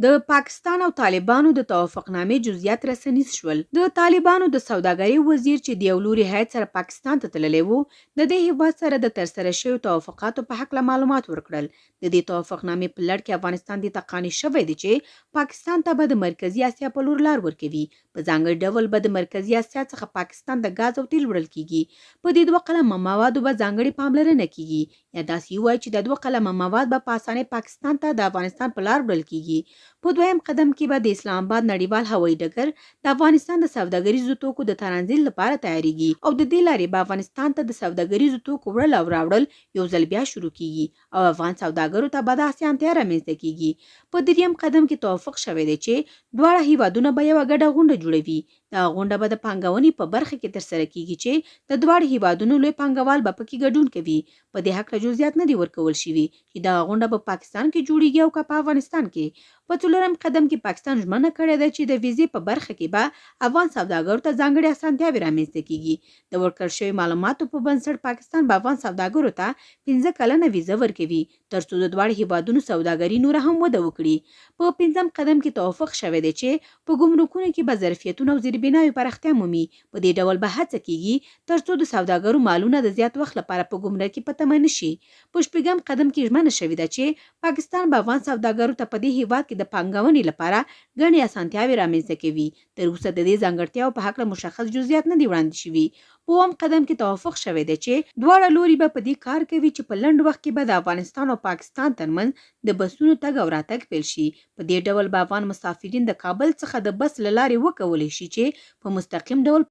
د پاکستان او طالبانو د توافقنامې جزئیات رسنیز شول. د طالبانو د سوداګرۍ وزیر چې د یو لوري هیات سره پاکستان ته تللی و، د دې هیواد سره د ترسره شویو توافقاتو په هکله معلومات ورکړل. د دې توافقنامې په لړ کې افغانستان د تقانې شوی دی چې پاکستان ته به د مرکزی اسیا په لور لار ورکوي. په ځانګړي ډول به د مرکزی اسیا څخه پاکستان د غاز او تیل وړل کیږي. په دې دوه قلمه موادو به ځانګړي پاملرنه کیږي، یا داسې وایي چې د دوه قلمه مواد به په اسانۍ پاکستان ته د افغانستان په لار وړل کیږي. په دویم قدم کې به د اسلام آباد نړیوال هوایي ډګر د افغانستان د سوداګریزو توکو د ترانزیت لپاره تیاریږي، او د دې لارې به افغانستان ته د سوداګریزو توکو وړل او راوړل یو ځل بیا شروع کیږي، او افغان سوداګرو ته به د اسانتیا رامنځته کیږي. په دریم قدم کې توافق شوی دی چې دواړه هیوادونه به یوه ګډه غونډه جوړوي. دا غونډه به د پانګونې په برخه کې ترسره کیږي چې د دواړو هیوادونو لوی پانګوال به پکې ګډون کوي. په دې هکله جزئیات نه دي ورکول شوي چې دا غونډه په پاکستان کې جوړیږي او که په افغانستان کې. په څلورم قدم کې پاکستان ژمنه کړې ده چې د ویزې په برخه کې به افغان سوداګرو ته ځانګړې اسانتیاوې رامنځته کیږي. د ورکړل شویو معلوماتو په بنسټ پاکستان به افغان سوداګرو ته 15 کلنه ویزه ورکوي، ترڅو د دواړو هیوادونو سوداګري نوره هم وده وکړي. په پنځم قدم کې توافق شوی دی چې په ګمرکونو کې به ظرفیتونه او زیربناوې پراختیا مومي. په دې ډول به هڅه کیږي ترڅو د سوداګرو مالونه د زیات وخت لپاره په ګمرکي په تمه نشي. په شپږم قدم کې ژمنه شوې ده چې پاکستان به افغان سوداګرو ته په دې هیواد کې د پانګونې لپاره ګڼې اسانتیاوې رامنځته کوي. تر اوسه د دې ځانګړتیاو په هکله مشخص جزئیات نه دي وړاندې شوي. په اووم قدم کې توافق شوی دی چې دواړه لوري به په دې کار کوي چې په لنډ وخت کې به د افغانستان او پاکستان ترمنځ د بسونو تګ او راتګ پیل شي. په دې ډول به افغان مسافرین د کابل څخه د بس له لارې وکولی شي چې په مستقیم ډول